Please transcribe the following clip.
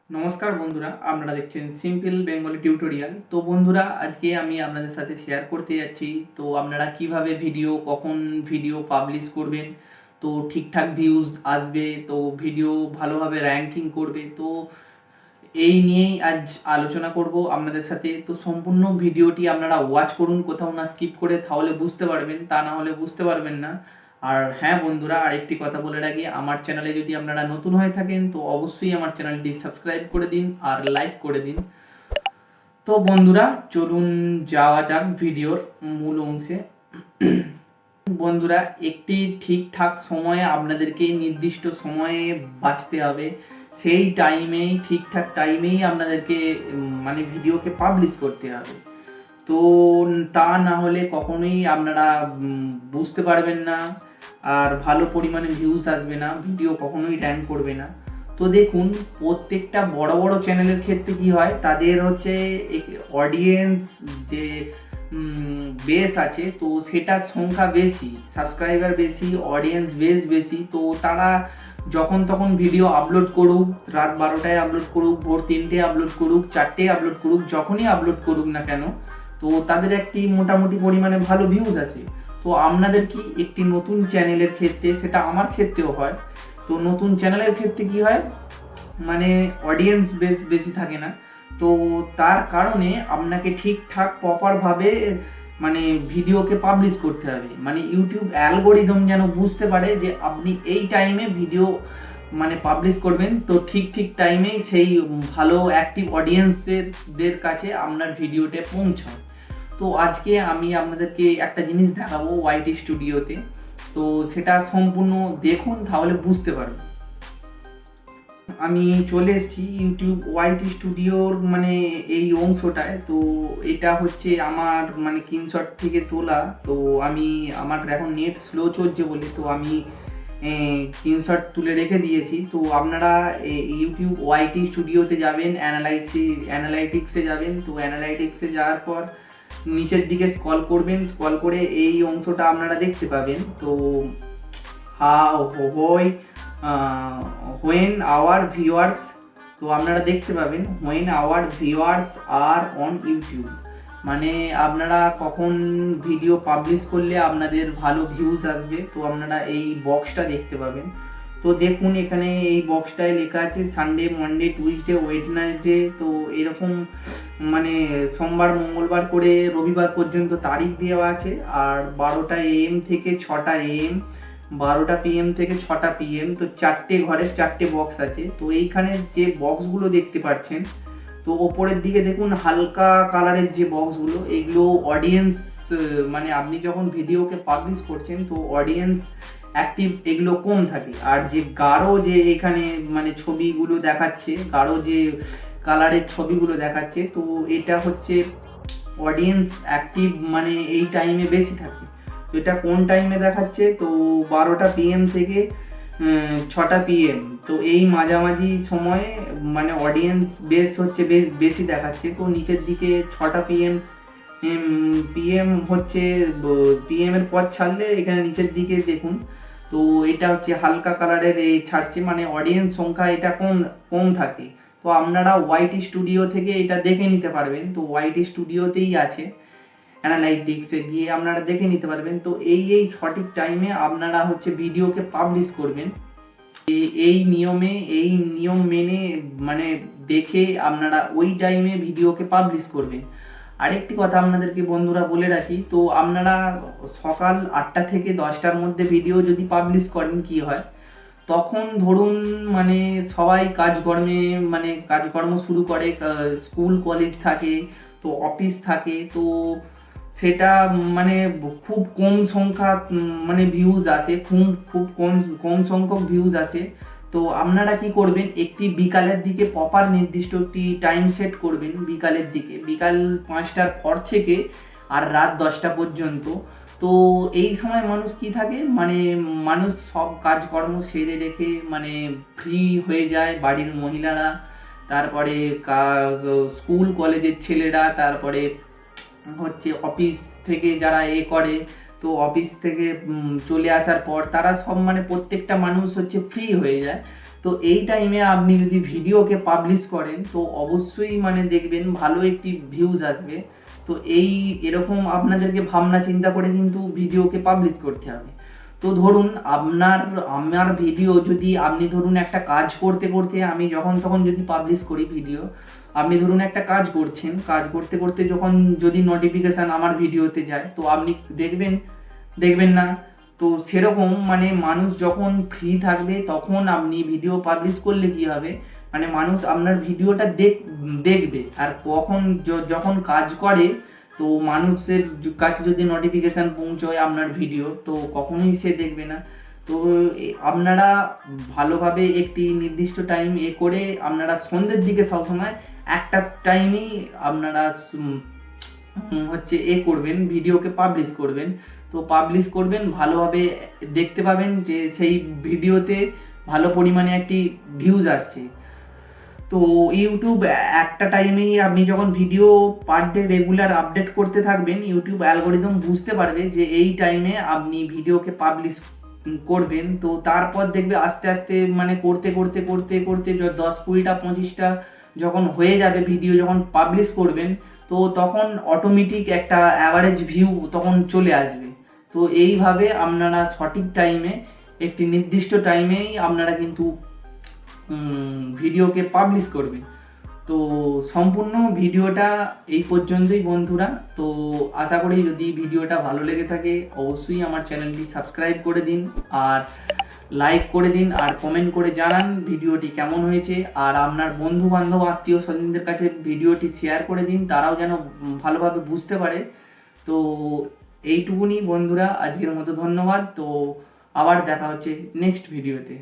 নমস্কার বন্ধুরা, আপনারা দেখছেন সিম্পল বেঙ্গলি টিউটোরিয়াল। তো বন্ধুরা, আজকে আমি আপনাদের সাথে শেয়ার করতে যাচ্ছি তো আপনারা কিভাবে কখন ভিডিও পাবলিশ করবেন তো ঠিকঠাক ভিউজ আসবে, তো ভিডিও ভালোভাবে র্যাঙ্কিং করবে। তো এই নিয়েই আজ আলোচনা করব আপনাদের সাথে। তো সম্পূর্ণ ভিডিওটি আপনারা ওয়াচ করুন, কোথাও না স্কিপ করে, তাহলে বুঝতে পারবেন, তা না হলে বুঝতে পারবেন না। আর হ্যাঁ বন্ধুরা, আরেকটি কথা বলে রাখি, আমার চ্যানেলে যদি আপনারা নতুন হয়ে থাকেন তো অবশ্যই আমার চ্যানেলটি সাবস্ক্রাইব করে দিন আর লাইক করে দিন। তো বন্ধুরা, চলুন যাওয়া যাক ভিডিওর মূল অংশে। বন্ধুরা, একটি ঠিকঠাক সময়ে আপনাদেরকে নির্দিষ্ট সময়ে বাঁচতে হবে, সেই টাইমেই ঠিকঠাক টাইমেই আপনাদেরকে মানে ভিডিওকে পাবলিশ করতে হবে। তো তা না হলে কখনোই আপনারা বুঝতে পারবেন না, আর ভালো পরিমাণে ভিউজ আসবে না, ভিডিও কখনোই র্যাঙ্ক করবে না। তো দেখুন, প্রত্যেকটা বড় বড় চ্যানেলের ক্ষেত্রে কি হয়, তাদের হচ্ছে অডিয়েন্স যে বেস আছে, তো সেটার সংখ্যা বেশি, সাবস্ক্রাইবার বেশি, অডিয়েন্স বেস বেশি। তো তারা যখন তখন ভিডিও আপলোড করুক, রাত 12টায় আপলোড করুক, ভোর 3টে আপলোড করুক, 4টে আপলোড করুক, যখনই আপলোড করুক না কেন, তো তাদের একটি মোটামুটি পরিমাণে ভালো ভিউজ আছে। তো আপনাদের কি একটি নতুন চ্যানেলের ক্ষেত্রে, সেটা আমার ক্ষেত্রেও হয়, তো নতুন চ্যানেলের ক্ষেত্রে কি হয়, মানে অডিয়েন্স বেস বেশি থাকে না। তো তার কারণে আপনাকে ঠিকঠাক প্রপারভাবে মানে ভিডিওকে পাবলিশ করতে হবে, মানে ইউটিউব অ্যালগোরিদম যেন বুঝতে পারে যে আপনি এই টাইমে ভিডিও মানে পাবলিশ করবেন, তো ঠিক ঠিক টাইমেই সেই ভালো অ্যাক্টিভ অডিয়েন্সের কাছে আপনার ভিডিওটা পৌঁছায়। তো আজকে আমি আপনাদেরকে একটা জিনিস দেখাবো ওয়াইটি স্টুডিওতে, তো সেটা সম্পূর্ণ দেখুন, তাহলে বুঝতে পারবেন। আমি চলে এসেছি ইউটিউব ওয়াইটি স্টুডিওর মানে এই অংশটায়। তো এটা হচ্ছে আমার মানে স্ক্রিনশট থেকে তোলা। তো আমি আমার এখন নেট স্লো চলছে বলে তো আমি স্ক্রিনশট তুলে রেখে দিয়েছি। তো আপনারা ইউটিউব ওয়াইটি স্টুডিওতে যাবেন, অ্যানালাইটিক্সে যাবেন। তো অ্যানালাইটিক্সে যাওয়ার পর নিচের দিকে স্ক্রল করবেন, স্ক্রল করে এই অংশটা আপনারা দেখতে পাবেন। তো হোয়েন আওয়ার ভিউয়ার্স, তো আপনারা দেখতে পাবেন when our viewers are on YouTube, মানে আপনারা কখন ভিডিও পাবলিশ করলে আপনাদের ভালো ভিউজ আসবে। তো আপনারা এই বক্সটা দেখতে পাবেন। তো দেখুন, এখানে এই বক্সটায় লেখা আছে সানডে, মনডে, টুইসডে, ওয়েডনেসডে। তো এরকম মানে সোমবার, মঙ্গলবার করে রবিবার পর্যন্ত তারিখ দেওয়া আছে। আর 12টা AM থেকে 6টা AM, 12টা PM থেকে 6টা PM। তো চারটে ঘরের চারটে বক্স আছে। তো এইখানে যে বক্সগুলো দেখতে পাচ্ছেন, তো ওপরের দিকে দেখুন হালকা কালারের যে বক্সগুলো, এগুলো অডিয়েন্স, মানে আপনি যখন ভিডিওকে পাবলিশ করছেন তো অডিয়েন্স অ্যাক্টিভ এগুলো কম থাকে। আর যে গাঢ় যে এখানে মানে ছবিগুলো দেখাচ্ছে, গাঢ় যে কালারের ছবিগুলো দেখাচ্ছে, তো এটা হচ্ছে অডিয়েন্স অ্যাক্টিভ মানে এই টাইমে বেশি থাকে। তো এটা কোন টাইমে দেখাচ্ছে, তো 12টা PM থেকে 6টা PM। তো এই মাঝামাঝি সময়ে মানে অডিয়েন্স বেস হচ্ছে বেশি দেখাচ্ছে। তো নিচের দিকে 6টা PM হচ্ছে, PM এর পর ছাড়লে এখানে নিচের দিকে দেখুন, তো এটা হচ্ছে হালকা কালারের এই ছাড়ছে, মানে অডিয়েন্স সংখ্যা এটা কম কম থাকে। তো আপনারা ওয়াইটি স্টুডিও থেকে এটা দেখে নিতে পারবেন। তো ওয়াইটি স্টুডিওতেই আছে, অ্যানালাইটিক্সে গিয়ে আপনারা দেখে নিতে পারবেন। তো এই সঠিক টাইমে আপনারা হচ্ছে ভিডিওকে পাবলিশ করবেন। এই নিয়ম মেনে মানে দেখে আপনারা ওই টাইমে ভিডিওকে পাবলিশ করবেন। আরেকটি কথা আপনাদেরকে বন্ধুরা বলে রাখি, তো আপনারা সকাল 8টা থেকে 10টার মধ্যে ভিডিও যদি পাবলিশ করেন, কি হয়, তখন ধরুন মানে সবাই কাজকর্ম শুরু করে, স্কুল কলেজ থাকে, তো অফিস থাকে। তো সেটা মানে খুব কম সংখ্যা মানে ভিউজ আসে, খুব খুব কম কম সংখ্যক ভিউজ আসে। তো আপনারা কি করবেন, একটি বিকালের দিকে প্রপার নির্দিষ্ট একটি টাইম সেট করবেন, বিকালের দিকে, বিকাল 5টার পর থেকে আর রাত 10টা পর্যন্ত। তো এই সময় মানুষ কি থাকে, মানে মানুষ সব কাজকর্ম সেরে রেখে মানে ফ্রি হয়ে যায়, বাড়ির মহিলারা, তারপরে স্কুল কলেজের ছেলেরা, তারপরে হচ্ছে অফিস থেকে যারা করে, তো অফিস থেকে চলে আসার পর তারা সব মানে প্রত্যেকটা মানুষ হচ্ছে ফ্রি হয়ে যায়। তো এই টাইমে আপনি যদি ভিডিওকে পাবলিশ করেন তো অবশ্যই মানে দেখবেন ভালো একটি ভিউজ আসবে। তো এরকম আপনাদেরকে ভাবনা চিন্তা করে কিন্তু ভিডিওকে পাবলিশ করতে হবে। তো ধরুন আমার ভিডিও যদি আপনি ধরুন একটা কাজ করতে করতে আমি যখন তখন যদি পাবলিশ করি ভিডিও, আপনি ধরুন একটা কাজ করছেন, কাজ করতে করতে যখন যদি নোটিফিকেশান আমার ভিডিওতে যায় তো আপনি দেখবেন না। তো সেরকম মানে মানুষ যখন ফ্রি থাকবে তখন আপনি ভিডিও পাবলিশ করলে কি হবে, মানে মানুষ আপনার ভিডিওটা দেখবে। আর যখন কাজ করে তো মানুষের কাছে যদি নোটিফিকেশান পৌঁছয় আপনার ভিডিও তো কখনোই সে দেখবে না। তো আপনারা ভালোভাবে একটি নির্দিষ্ট টাইম করে আপনারা সন্ধ্যের দিকে সবসময় একটা টাইমেই আপনারা করবেন, ভিডিওকে পাবলিশ করবেন। তো পাবলিশ করবেন, ভালোভাবে দেখতে পাবেন যে সেই ভিডিওতে ভালো পরিমাণে একটি ভিউজ আসছে। তো ইউটিউব একটা টাইমেই আপনি যখন video per day regular update করতে থাকবেন, ইউটিউব অ্যালগোরিদম বুঝতে পারবে যে এই টাইমে আপনি ভিডিওকে পাবলিশ করবেন। তো তারপর দেখবে আস্তে আস্তে মানে করতে করতে করতে করতে 10, 20টা 25টা যখন হয়ে যাবে ভিডিও যখন পাবলিশ করবেন তো তখন অটোমেটিক একটা অ্যাভারেজ ভিউ তখন চলে আসবে। তো এইভাবে আপনারা সঠিক টাইমে একটি নির্দিষ্ট টাইমেই আপনারা কিন্তু ভিডিওকে পাবলিশ করবেন। তো সম্পূর্ণ ভিডিওটা এই পর্যন্তই বন্ধুরা। তো আশা করি যদি ভিডিওটা ভালো লেগে থাকে অবশ্যই আমার চ্যানেলটি সাবস্ক্রাইব করে দিন, আর লাইক করে দিন, আর কমেন্ট করে জানান ভিডিওটি কেমন হয়েছে। আর আপনার বন্ধু বান্ধব আত্মীয় স্বজনদের কাছে ভিডিওটি শেয়ার করে দিন, তারাও যেন ভালোভাবে বুঝতে পারে। তো এইটুকুনি বন্ধুরা, আজকের মতো ধন্যবাদ। তো আবার দেখা হচ্ছে নেক্সট ভিডিওতে।